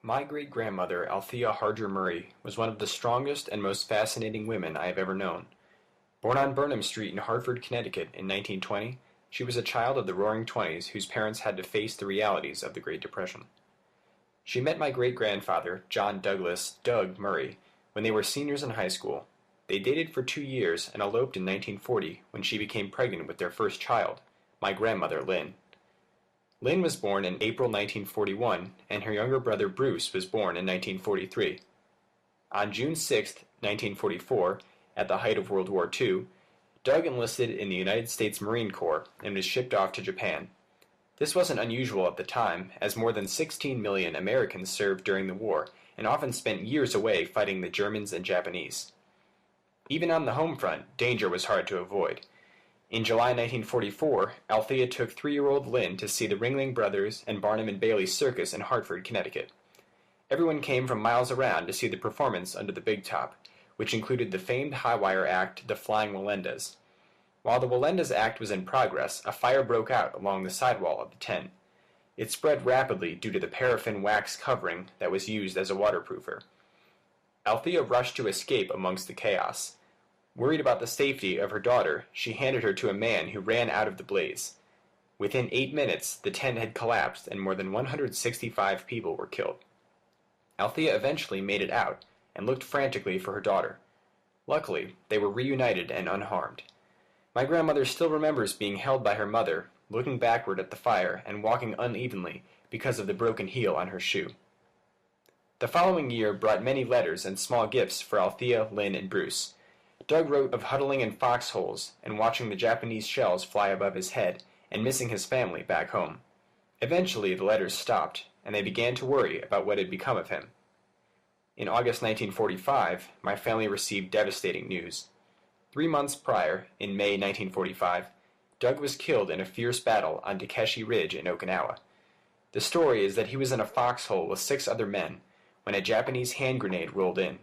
My great-grandmother, Althea Harger Murray, was one of the strongest and most fascinating women I have ever known. Born on Burnham Street in Hartford, Connecticut in 1920, she was a child of the Roaring Twenties whose parents had to face the realities of the Great Depression. She met my great-grandfather, John Douglas "Doug" Murray, when they were seniors in high school. They dated for 2 years and eloped in 1940 when she became pregnant with their first child, my grandmother Lynn. Lynn was born in April 1941, and her younger brother Bruce was born in 1943. On June 6, 1944, at the height of World War II, Doug enlisted in the United States Marine Corps and was shipped off to Japan. This wasn't unusual at the time, as more than 16 million Americans served during the war and often spent years away fighting the Germans and Japanese. Even on the home front, danger was hard to avoid. In July 1944, Althea took 3-year-old Lynn to see the Ringling Brothers and Barnum and Bailey Circus in Hartford, Connecticut. Everyone came from miles around to see the performance under the big top, which included the famed high-wire act, the Flying Wallendas. While the Wallendas act was in progress, a fire broke out along the sidewall of the tent. It spread rapidly due to the paraffin wax covering that was used as a waterproofer. Althea rushed to escape amongst the chaos. Worried about the safety of her daughter, she handed her to a man who ran out of the blaze. Within 8 minutes, the tent had collapsed and more than 165 people were killed. Althea eventually made it out and looked frantically for her daughter. Luckily, they were reunited and unharmed. My grandmother still remembers being held by her mother, looking backward at the fire and walking unevenly because of the broken heel on her shoe. The following year brought many letters and small gifts for Althea, Lynn, and Bruce. Doug wrote of huddling in foxholes and watching the Japanese shells fly above his head and missing his family back home. Eventually the letters stopped, and they began to worry about what had become of him. In August 1945, my family received devastating news. 3 months prior, in May 1945, Doug was killed in a fierce battle on Takeshi Ridge in Okinawa. The story is that he was in a foxhole with 6 other men when a Japanese hand grenade rolled in.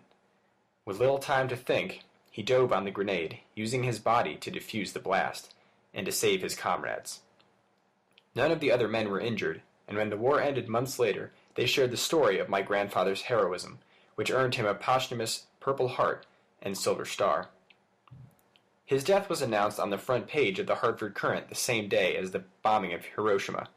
With little time to think, he dove on the grenade, using his body to defuse the blast, and to save his comrades. None of the other men were injured, and when the war ended months later, they shared the story of my grandfather's heroism, which earned him a posthumous Purple Heart and Silver Star. His death was announced on the front page of the Hartford Courant the same day as the bombing of Hiroshima.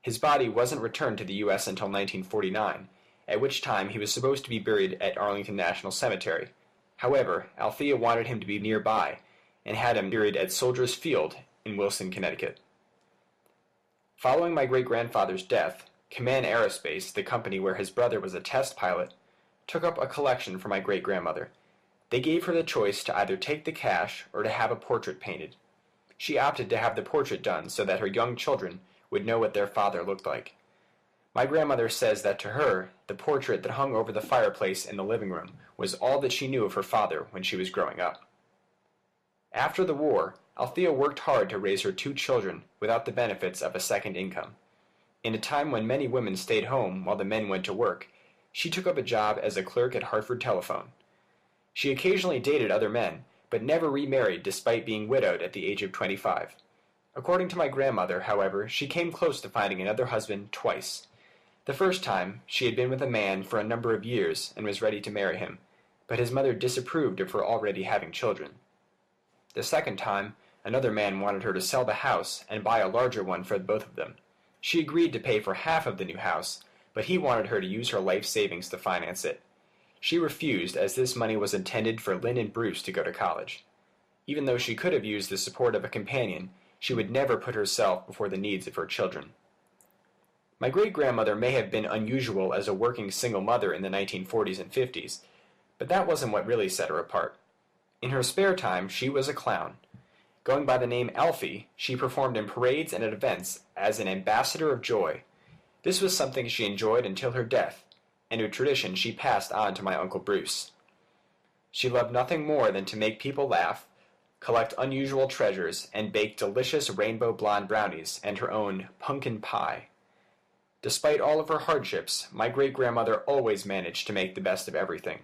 His body wasn't returned to the U.S. until 1949, at which time he was supposed to be buried at Arlington National Cemetery. However, Althea wanted him to be nearby, and had him buried at Soldiers Field in Wilson, Connecticut. Following my great-grandfather's death, Kaman Aerospace, the company where his brother was a test pilot, took up a collection for my great-grandmother. They gave her the choice to either take the cash or to have a portrait painted. She opted to have the portrait done so that her young children would know what their father looked like. My grandmother says that to her, the portrait that hung over the fireplace in the living room was all that she knew of her father when she was growing up. After the war, Althea worked hard to raise her 2 children without the benefits of a second income. In a time when many women stayed home while the men went to work, she took up a job as a clerk at Hartford Telephone. She occasionally dated other men, but never remarried despite being widowed at the age of 25. According to my grandmother, however, she came close to finding another husband twice. The first time, she had been with a man for a number of years and was ready to marry him, but his mother disapproved of her already having children. The second time, another man wanted her to sell the house and buy a larger one for both of them. She agreed to pay for half of the new house, but he wanted her to use her life savings to finance it. She refused, as this money was intended for Lynn and Bruce to go to college. Even though she could have used the support of a companion, she would never put herself before the needs of her children. My great-grandmother may have been unusual as a working single mother in the 1940s and 50s, but that wasn't what really set her apart. In her spare time, she was a clown. Going by the name Alfie, she performed in parades and at events as an ambassador of joy. This was something she enjoyed until her death, and a tradition she passed on to my Uncle Bruce. She loved nothing more than to make people laugh, collect unusual treasures, and bake delicious rainbow blonde brownies and her own pumpkin pie. Despite all of her hardships, my great-grandmother always managed to make the best of everything.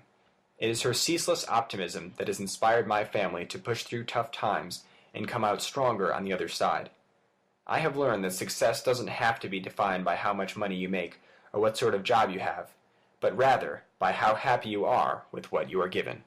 It is her ceaseless optimism that has inspired my family to push through tough times and come out stronger on the other side. I have learned that success doesn't have to be defined by how much money you make or what sort of job you have, but rather by how happy you are with what you are given.